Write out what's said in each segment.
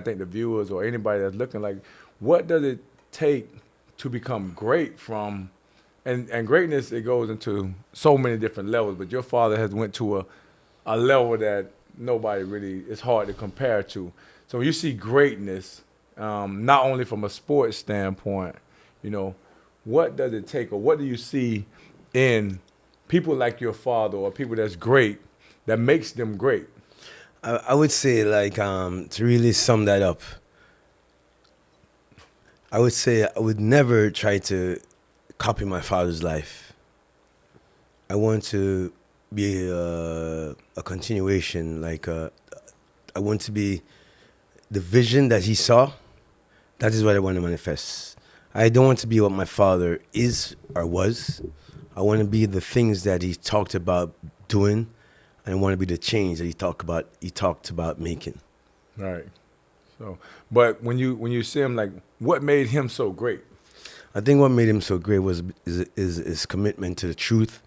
I think the viewers or anybody that's looking, like, what does it take to become great from, and greatness, it goes into so many different levels, but your father has went to a level that nobody really, it's hard to compare to. So when you see greatness, not only from a sports standpoint, you know, what does it take, or what do you see in people like your father or people that's great that makes them great? I would say, like, to really sum that up, I would say I would never try to copy my father's life. I want to be a continuation. Like, I want to be the vision that he saw. That is what I want to manifest. I don't want to be what my father is or was. I want to be the things that he talked about doing. I want to be the change that he talked about making. Right. So, but when you see him, like, what made him so great? I think what made him so great was his commitment to the truth,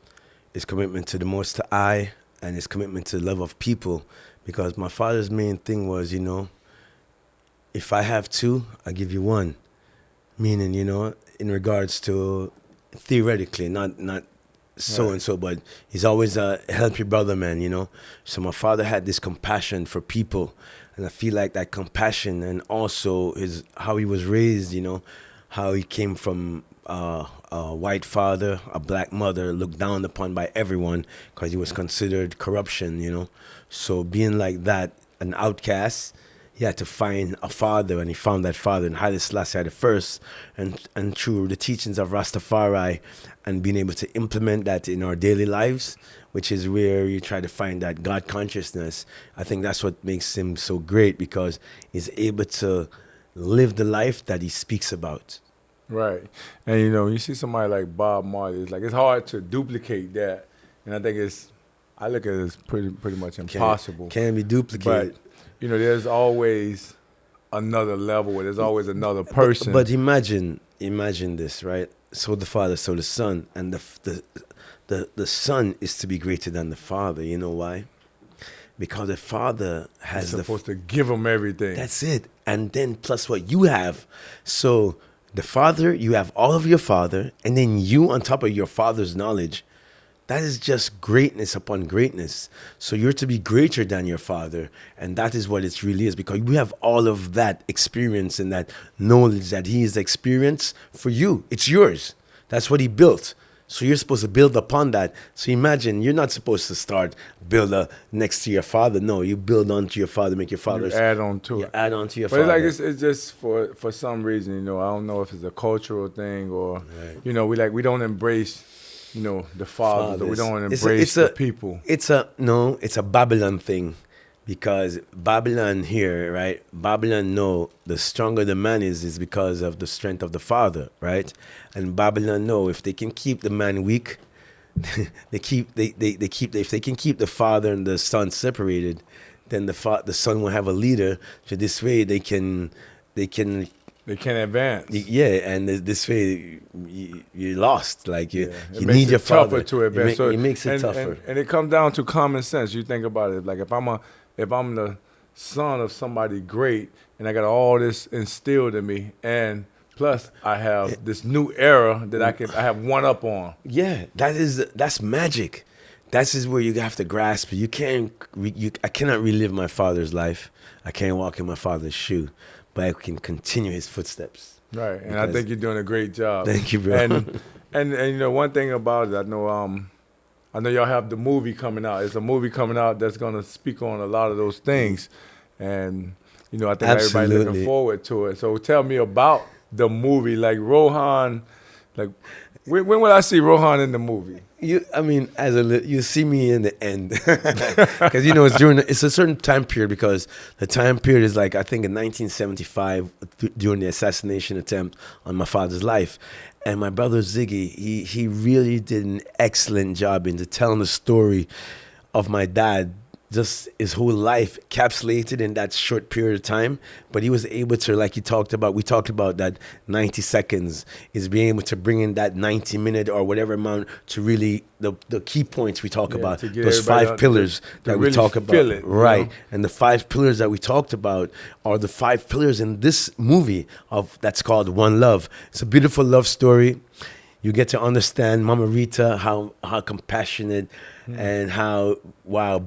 his commitment to the Most High, and his commitment to the love of people. Because my father's main thing was, if I have two, I give you one. Meaning, in regards to theoretically, not so Right. and so, but he's always a help your brother, man. So my father had this compassion for people, and I feel like that compassion, and also his how he was raised, how he came from a white father, a black mother, looked down upon by everyone because he was considered corruption. So being like that, an outcast, he had to find a father, and he found that father in Haile Selassie the first, and through the teachings of Rastafari, and being able to implement that in our daily lives, which is where you try to find that God consciousness. I think that's what makes him so great, because he's able to live the life that he speaks about. Right. And you see somebody like Bob Marley, it's hard to duplicate that. And I think I look at it as pretty much Can impossible. can be But duplicated. there's always another level, there's always another person. But imagine this, right? So the father, so the son, and the son is to be greater than the father. You know why? Because the father It's has supposed to give them everything. that's it, and then plus what you have. So the father, you have all of your father, and then you on top of your father's knowledge. That is just greatness upon greatness. So you're to be greater than your father. And that is what it really is, because we have all of that experience and that knowledge that he has experienced for you. It's yours. That's what he built. So you're supposed to build upon that. So imagine, you're not supposed to start build next to your father. No, you build onto your father, make your You father's. add on to You it. add on to your But it's like father. it's just for some reason, I don't know if it's a cultural thing or Right. we don't embrace, the fathers, or we Fathers. don't embrace the people. It's a Babylon thing, because Babylon here, right? Babylon know the stronger the man is because of the strength of the father, right? And Babylon know if they can keep the man weak, they keep if they can keep the father and the son separated, then the son will have a leader. So this way they can They can't advance. yeah, and this way you're lost. Like Yeah, it you makes need your it tougher father. to advance. So It makes it and, tougher. and it comes down to common sense. You think about it, like if I'm the son of somebody great, and I got all this instilled in me, and plus I have this new era that I have one up on. Yeah, that's magic. That is where you have to grasp it. You can't. I cannot relive my father's life. I can't walk in my father's shoe, but I can continue his footsteps. Right, and I Because think you're doing a great job. thank you, bro. And one thing about it, I know y'all have the movie coming out. It's a movie coming out that's gonna speak on a lot of those things, and I think everybody looking Absolutely. forward to it. So tell me about the movie, like Rohan, like when will I see Rohan in the movie? I mean, you see me in the end, because it's a certain time period, because the time period is like, I think, in 1975, during the assassination attempt on my father's life, and my brother Ziggy, he really did an excellent job into telling the story of my dad just his whole life encapsulated in that short period of time. But he was able to, like we talked about that 90 seconds, is being able to bring in that 90-minute or whatever amount to really, the key points we talk about, to get those everybody 5 pillars that we really talk about. feel it, Right. know? And the 5 pillars that we talked about are the 5 pillars in this movie that's called One Love. It's a beautiful love story. You get to understand Mama Rita, how compassionate and how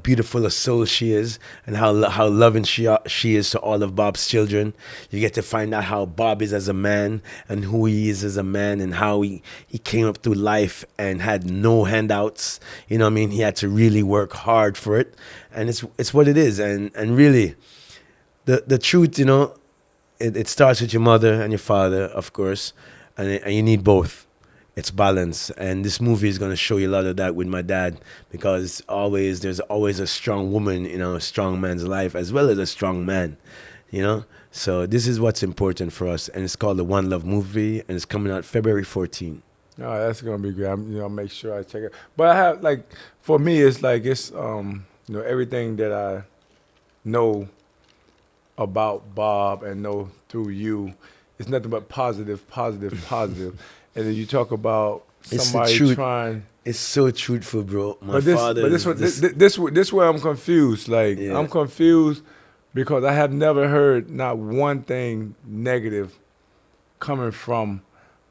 beautiful a soul she is, and how loving she is to all of Bob's children. You get to find out how Bob is as a man and who he is as a man, and how he came up through life and had no handouts. You know what I mean? He had to really work hard for it, and it's what it is. And really, the truth, you know, it starts with your mother and your father, of course, and you need both. It's balance, and this movie is going to show you a lot of that with my dad, because there's always a strong woman in a strong man's life as well as a strong man, you know. So this is what's important for us, and it's called the One Love movie, and it's coming out February 14. Oh, that's gonna be good. Make sure I check it. But I have for me, it's everything that I know about Bob and know through you, it's nothing but positive, positive, positive. And then you talk about somebody trying. It's so truthful, bro. This where I'm confused. I'm confused because I have never heard not one thing negative coming from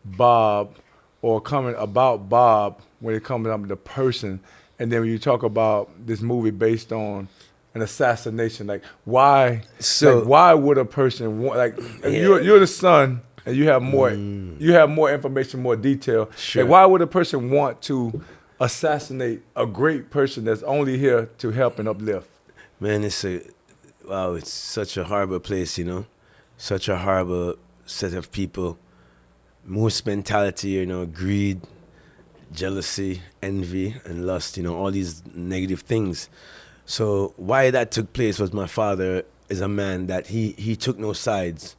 Bob or coming about Bob when it comes up to the person. And then when you talk about this movie based on an assassination, why would a person want, you're the son and you have more information, more detail. Sure. Why would a person want to assassinate a great person that's only here to help and uplift? Man, it's such a horrible place, you know, such a horrible set of people. Most mentality, you know, greed, jealousy, envy, and lust, you know, all these negative things. So why that took place was my father is a man that he took no sides.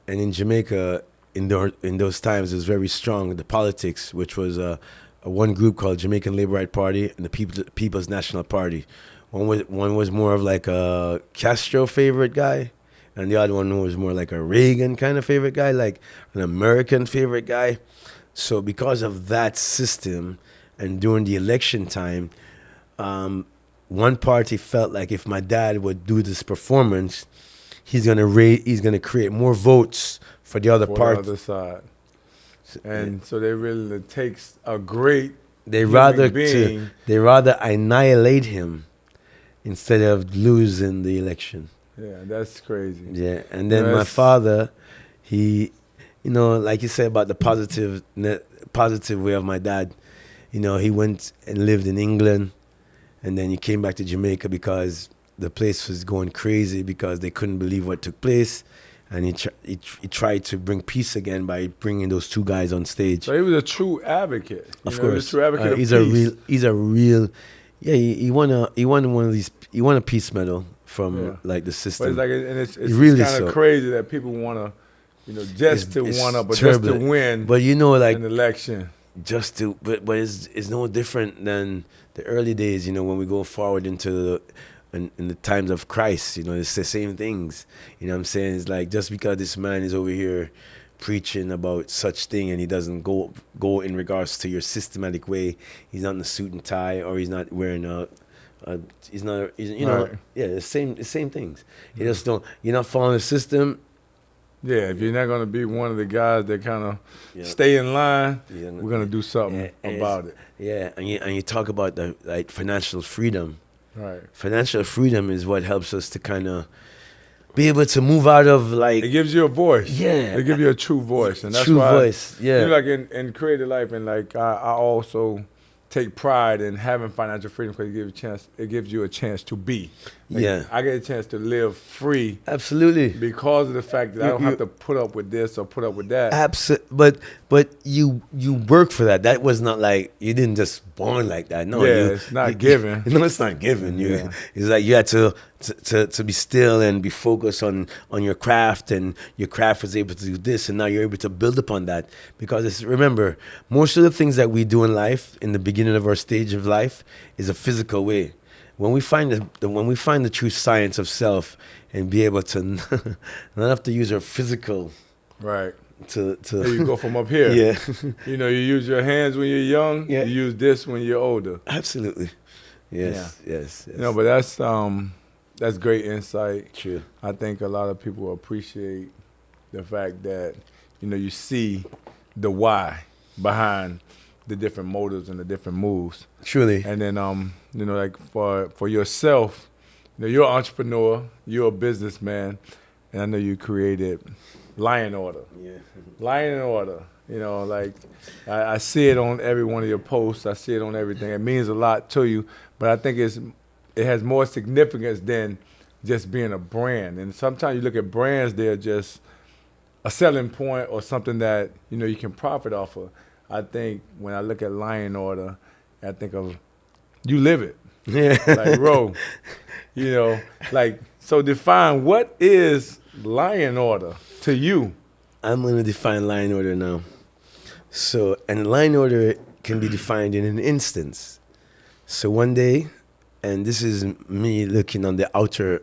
And in Jamaica, in those times, it was very strong, the politics, which was a one group called Jamaican Labour Right Party and the People's National Party. One was more of like a Castro favorite guy, and the other one was more like a Reagan kind of favorite guy, like an American favorite guy. So because of that system, and during the election time, one party felt like if my dad would do this performance, he's gonna create more votes for the other party. The other side. And so they really, it takes a great they being. They rather annihilate him instead of losing the election. Yeah, that's crazy. Yeah, and then my father, he, you know, like you said about the positive way of my dad, you know, he went and lived in England, and then he came back to Jamaica because the place was going crazy because they couldn't believe what took place, and he tried to bring peace again by bringing those 2 guys on stage. So he was a true advocate. Of course, he was a true advocate of he's peace. He's a real. Yeah, he won a peace medal from the system. But it's really kind of crazy that people want to, just to win. But you know, an election. But it's no different than the early days. You know, when we go forward into in the times of Christ, you know, it's the same things. You know what I'm saying? It's like, just because this man is over here preaching about such thing and he doesn't go in regards to your systematic way, he's not in a suit and tie, or he's not wearing the same things. You just don't, you're not following the system. Yeah, if you're not going to be one of the guys that kind of stay in line, we're going to do something about it. Yeah, and you talk about the financial freedom. Right. Financial freedom is what helps us to kind of be able to move out of it gives you a voice. Yeah. It gives you a true voice. And that's true why voice. Yeah. In creative life, and I also take pride in having financial freedom because it gives you a chance to be. I get a chance to live free. Absolutely. Because of the fact that I don't have to put up with this or put up with that. Absolutely. But you work for that. That was not like, you didn't just born like that. No. It's not given. No, it's not given. It's like you had to be still and be focused on your craft, and your craft was able to do this, and now you're able to build upon that. Because remember, most of the things that we do in life, in the beginning of our stage of life, is a physical way. when we find when we find the true science of self and be able to not have to use our physical Right. to There you go from up here. yeah. You know, you use your hands when you're young. Yeah. You use this when you're older. Absolutely. Yes, yes, yes. You know, but that's great insight. True. I think a lot of people appreciate the fact that, you know, you see the why behind the different motives and the different moves. Truly. And then, you know, like for yourself, you know, you're an entrepreneur, you're a businessman, and I know you created Lion Order. Yeah. Lion Order. You know, like I see it on every one of your posts. I see it on everything. It means a lot to you, but I think it has more significance than just being a brand. And sometimes you look at brands, they're just a selling point or something that, you know, you can profit off of. I think when I look at Lion Order, I think of you live it. Yeah. Like, bro, you know, like, so define what is Lion Order to you? I'm going to define line order now. So, and line order can be defined in an instance. So one day, and this is me looking on the outer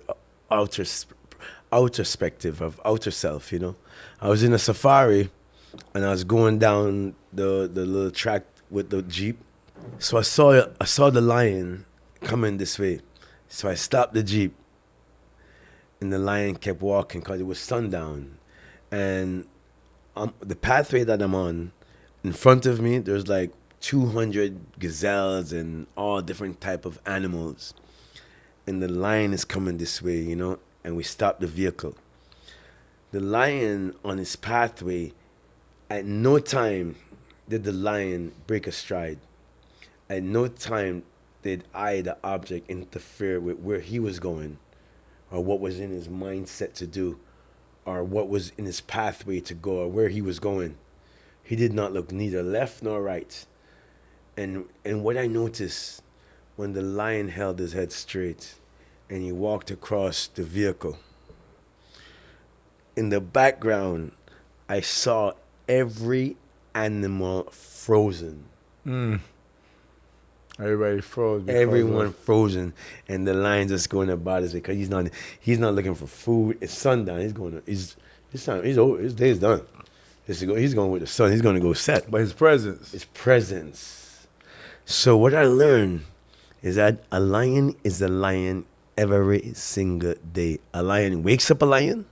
perspective of outer self, you know. I was in a safari, and I was going down the little track with the Jeep. So I saw the lion coming this way. So I stopped the Jeep, and the lion kept walking because it was sundown. And the pathway that I'm on, in front of me, there's like 200 gazelles and all different type of animals. And the lion is coming this way, you know, and we stopped the vehicle. The lion on his pathway, at no time did the lion break a stride. At no time did I, the object, interfere with where he was going or what was in his mindset to do or what was in his pathway to go or where he was going. He did not look neither left nor right. And what I noticed when the lion held his head straight and he walked across the vehicle, in the background, I saw every animal frozen. Everybody froze. Everyone frozen, and the lion just going about his way because he's not looking for food. It's sundown. His day's done. He's going with the sun. He's going to go set. But his presence. His presence. So what I learned is that a lion is a lion every single day. A lion wakes up a lion,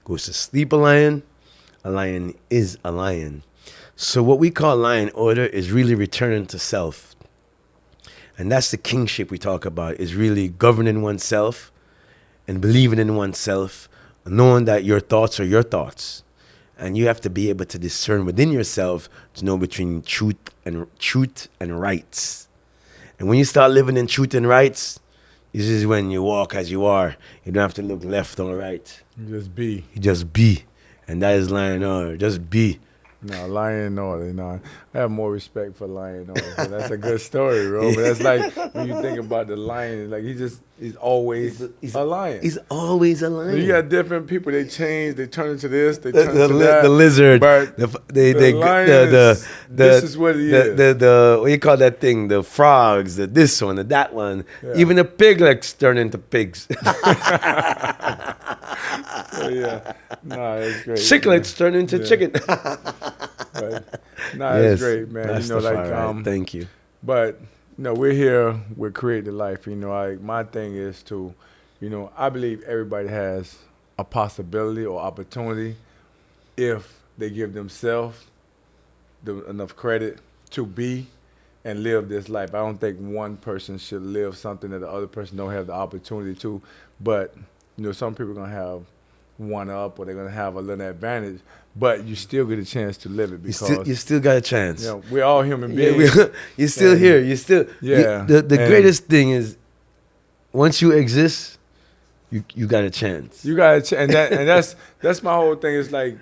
goes to sleep a lion. A lion is a lion. So what we call lion order is really returning to self. And that's the kingship we talk about, is really governing oneself and believing in oneself, knowing that your thoughts are your thoughts. And you have to be able to discern within yourself to know between truth and rights. And when you start living in truth and rights, this is when you walk as you are. You don't have to look left or right. You just be. You just be. And that is lion order. Just be. No, Lion Order, you know. I have more respect for Lion Order. So that's a good story, bro. But that's like when you think about the lion, like he's always a lion. He's always a lion. You got different people, they change, they turn into this, they turn into that. The lizard. But the lion this is what he is. The what do you call that thing? The frogs, this one, that one. Yeah. Even the piglets turn into pigs. So, yeah. No, it's great. Chicklets turn into chicken. But, it's great, man. That's you know, the like right. Thank you. But you know, we're here with Create the Life. You know, my thing is to, you know, I believe everybody has a possibility or opportunity if they give themselves enough credit to be and live this life. I don't think one person should live something that the other person don't have the opportunity to. But you know, some people are gonna have one up or they're gonna have a little advantage, but you still get a chance to live it because you still got a chance. You know, we're all human beings. You're still here. You're still the greatest thing is once you exist, you got a chance. You got a chance, and that's my whole thing. Is like,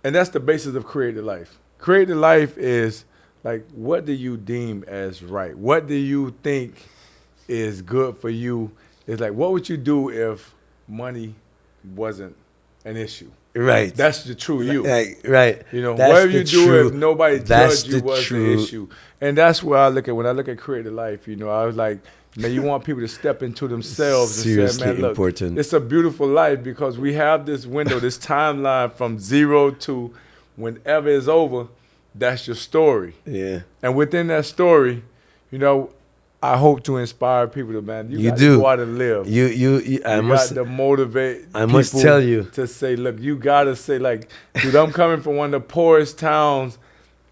and that's the basis of Create the Life. Create the Life is like, what do you deem as right? What do you think is good for you? It's like, what would you do if money wasn't an issue? Right. That's the true you. Right. You know, whatever you do if nobody judged you was the issue. And that's where I look at, when I look at Create a Life, you know, I was like, Man, you want people to step into themselves and Seriously say, man, look, important. it's a beautiful life because we have this window, this timeline from 0 to whenever it's over. That's your story. Yeah. And within that story, you know, I hope to inspire people to, man, you got do. to go out and live. You I You must got to motivate I must people tell you. to say, look, you got to say, like, dude, I'm coming from one of the poorest towns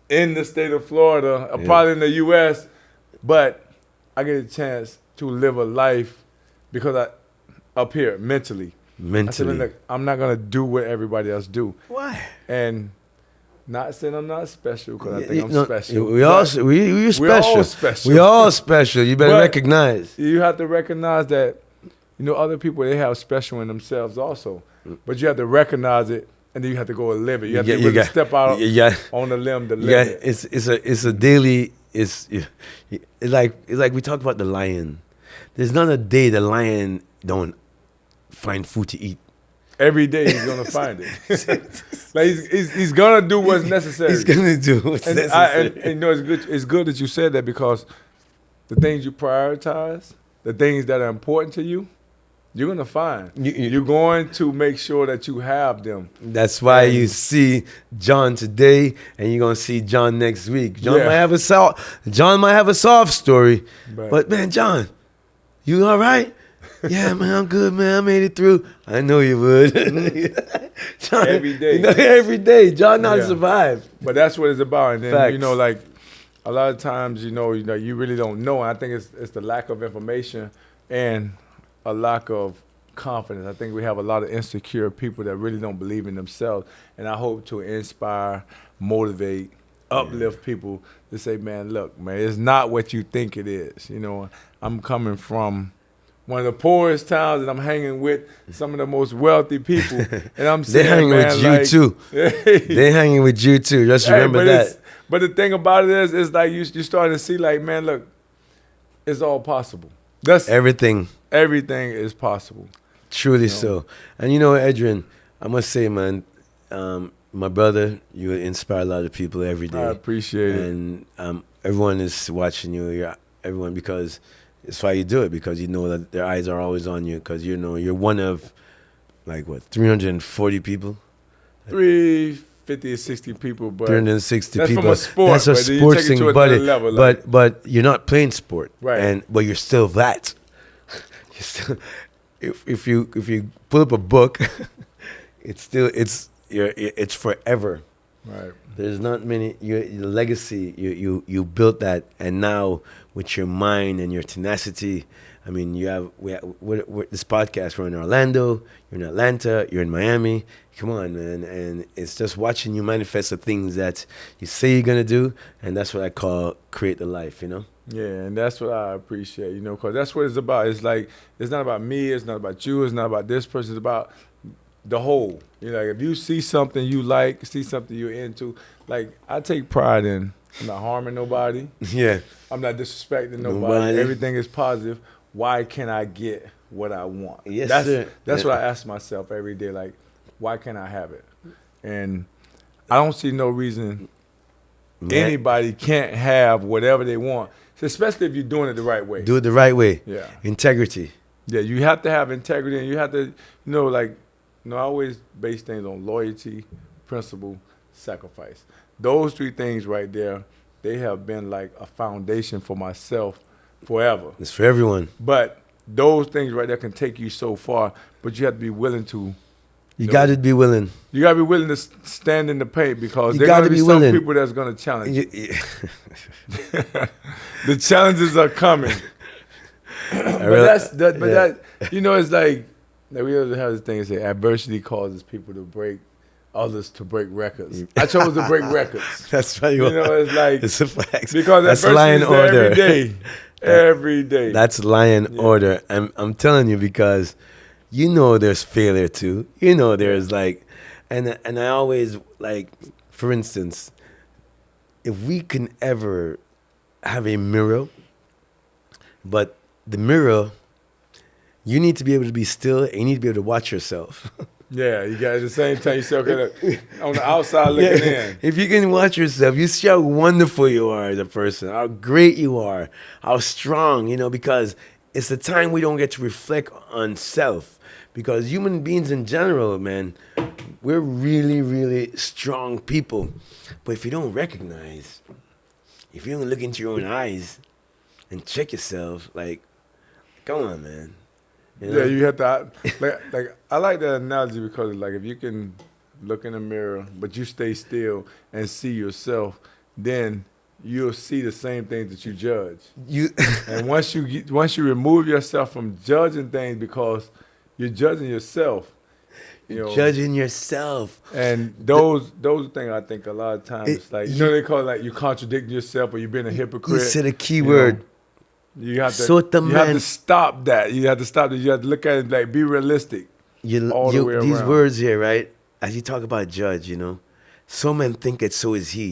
in the state of Florida, Yeah. probably in the U.S., but I get a chance to live a life because up here, mentally. I said, look, I'm not going to do what everybody else do. Why? And not saying I'm not special because I think I'm No, special. We all special. We're all special. We all special. You better But recognize. You have to recognize that, you know, other people, they have special in themselves also. But you have to recognize it, and then you have to go and live it. You have to be able to step out on the limb to live it. It's a daily. It's like we talked about the lion. There's not a day the lion don't find food to eat. Every day he's gonna find it. Like he's gonna do what's necessary. He's gonna do what's necessary. And you know, it's good that you said that because the things you prioritize, the things that are important to you, you're gonna find. You're going to make sure that you have them. That's why you see John today, and you're gonna see John next week. John might have a soft story, but man, John, you all right? Yeah, man, I'm good, man. I made it through. I know you would. John, every day. You know, every day. John not survive. But that's what it's about. And then, Facts. you know, like a lot of times, you really don't know. And I think it's the lack of information and a lack of confidence. I think we have a lot of insecure people that really don't believe in themselves. And I hope to inspire, motivate, uplift people to say, man, look, man, it's not what you think it is. You know, I'm coming from one of the poorest towns, and I'm hanging with some of the most wealthy people. And I'm saying, they're hanging man, with you too. They're hanging with you too. Just remember that. But the thing about it is, it's like you're starting to see, like, man, look, it's all possible. That's everything. Everything is possible. Truly so. And you know, Adrian, I must say, man, my brother, you inspire a lot of people every day. I appreciate it. And everyone is watching you. Everyone, because it's why you do it, because you know that their eyes are always on you, because you know you're one of, like, what, 340 people? 350 or 60 people, but 360 that's people. From a sport. That's a sports thing, but you're not playing sport, right? But you're still that. You're still, if you pull up a book, it's forever. Right. There's not many. Your legacy. You built that, and now with your mind and your tenacity. I mean, we're this podcast. We're in Orlando. You're in Atlanta. You're in Miami. Come on, man. And it's just watching you manifest the things that you say you're gonna do, and that's what I call create the life. You know. Yeah, and that's what I appreciate. You know, because that's what it's about. It's like it's not about me. It's not about you. It's not about this person. It's about the whole. You know, like if you see something you like, see something you're into, like I take pride in. I'm not harming nobody. Yeah. I'm not disrespecting nobody. Everything is positive. Why can't I get what I want? Yes, that's what I ask myself every day. Like, why can't I have it? And I don't see no reason anybody can't have whatever they want, especially if you're doing it the right way. Do it the right way. Yeah. Integrity. Yeah, you have to have integrity, and you have to, I always base things on loyalty, principle, sacrifice. Those three things right there, they have been like a foundation for myself forever. It's for everyone. But those things right there can take you so far, but you have to be willing to. You got to be willing. You got to be willing to stand in the paint because there got going to be willing. some people that's going to challenge you. The challenges are coming. It's like we always have this thing that say adversity causes people to break, others to break records. I chose to break records. That's right. It's like it's a fact. Because that's lion order every day. Every day. That's lion order. I'm telling you, because you know there's failure too. You know there's like, and I always like, for instance, if we can ever have a mirror, but the mirror, you need to be able to be still and you need to be able to watch yourself. Yeah, you got at the same time you say, okay, look, on the outside looking in. If you can watch yourself, you see how wonderful you are as a person, how great you are, how strong, because it's the time we don't get to reflect on self. Because human beings in general, man, we're really, really strong people. But if you don't recognize, if you don't look into your own eyes and check yourself, like, come on, man. Yeah, you have to, like I like that analogy because like if you can look in the mirror, but you stay still and see yourself, then you'll see the same things that you judge. You And once you remove yourself from judging things because you're judging yourself, judging yourself. and those things I think a lot of times it's like they call it like you contradicting yourself or you being a hypocrite. You said a key word. You have to You have to stop that. You have to stop that. You have to look at it like be realistic. All the way These around. words here, right? As you talk about judge, some men think it, so is he,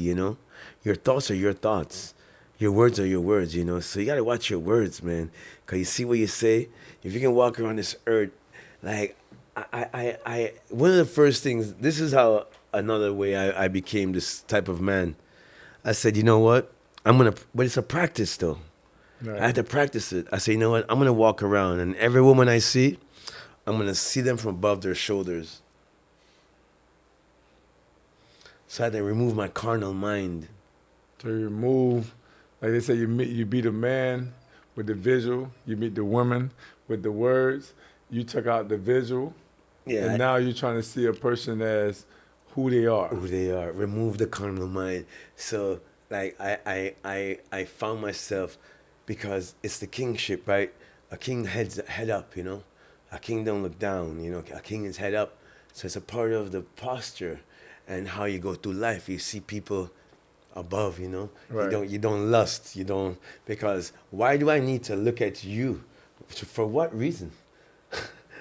Your thoughts are your thoughts. Your words are your words, So you got to watch your words, man. Because you see what you say. If you can walk around this earth, like, one of the first things, this is how another way I became this type of man. I said, you know what? But it's a practice though. Right. I had to practice it. I said, you know what? I'm going to walk around and every woman I see, I'm going to see them from above their shoulders. So I had to remove my carnal mind. To remove, like they say, you beat a man with the visual, you meet the woman with the words. You took out the visual, and now you're trying to see a person as who they are. Who they are. Remove the carnal mind. So, like, I found myself, because it's the kingship, right? A king head up, A king don't look down, A king is head up. So it's a part of the posture and how you go through life. You see people above, Right. You don't lust, because why do I need to look at you? For what reason?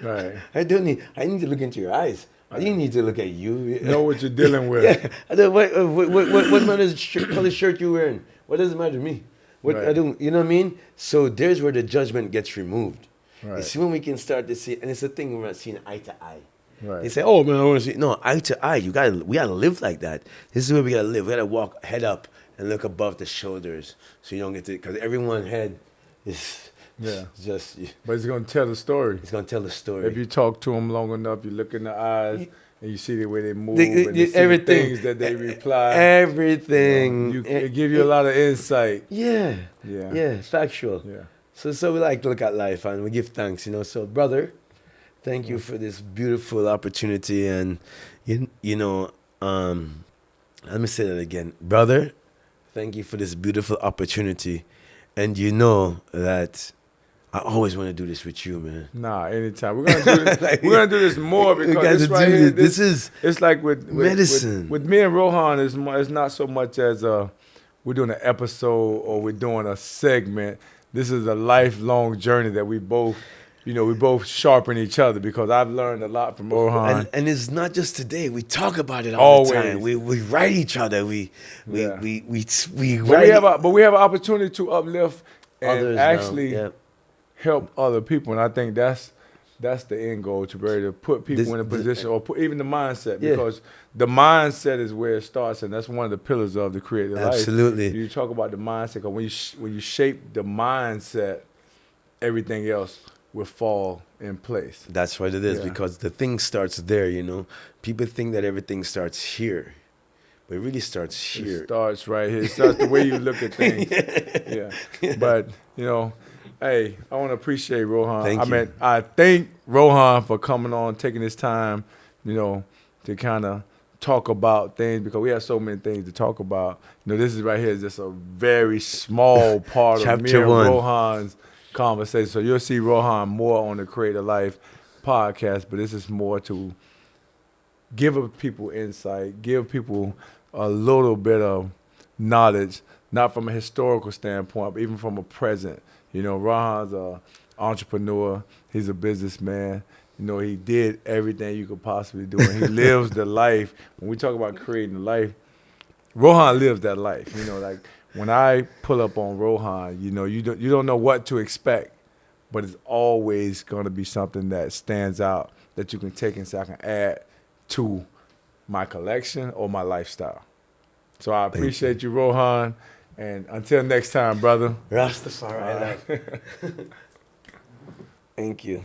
Right. I need to look into your eyes. I didn't need to look at you. Know what you're dealing with. Yeah. I don't, what matters color shirt you wearing? What does it matter to me? Right. I don't, you know what I mean? So there's where the judgment gets removed. Right. You see when we can start to see, and it's a thing we're not seeing eye to eye. Right. They say, "Oh man, I want to see." No, eye to eye. We gotta live like that. This is where we gotta live. We gotta walk head up and look above the shoulders, so you don't get to, because everyone's head is just. But it's gonna tell the story. It's gonna tell the story. If you talk to them long enough, you look in the eyes and you see the way they move They- and you see everything. the things that they reply. Everything. It give you a lot of insight. Yeah. Yeah. Yeah. It's factual. Yeah. So we like to look at life and we give thanks, So, brother, thank you for this beautiful opportunity. And, let me say that again. Brother, thank you for this beautiful opportunity. And you know that I always want to do this with you, man. Nah, anytime. We're gonna do this. We're gonna do this more We because gotta this right do here. this. This is it's like with medicine. With me and Rohan, it's not so much as we're doing an episode or we're doing a segment. This is a lifelong journey that we both, we both sharpen each other because I've learned a lot from Rohan. And it's not just today. We talk about it all the time. Always. We write each other. We Yeah. write. But we have an opportunity to uplift and Others actually now. Yeah. help other people, and I think that's the end goal, to be able to put people in a position or put even the mindset, because the mindset is where it starts, and that's one of the pillars of the creative life. Absolutely. You talk about the mindset, because when you shape the mindset, everything else will fall in place. That's what it is, Yeah. because the thing starts there, People think that everything starts here, but it really starts here. It starts right here. It starts the way you look at things. Yeah. But, hey, I want to appreciate Rohan. Thank you. I thank Rohan for coming on, taking his time, to kind of talk about things, because we have so many things to talk about. This is right here is just a very small part of me Chapter and 1. Rohan's conversation. So you'll see Rohan more on the Creative Life podcast, but this is more to give people insight, give people a little bit of knowledge, not from a historical standpoint, but even from a present. Rohan's an entrepreneur. He's a businessman. He did everything you could possibly do, and he lives the life. When we talk about creating a life, Rohan lives that life. Like when I pull up on Rohan, you don't know what to expect but it's always going to be something that stands out that you can take and say I can add to my collection or my lifestyle. So I appreciate you, Rohan, and until next time, brother. Rastafari. Thank you.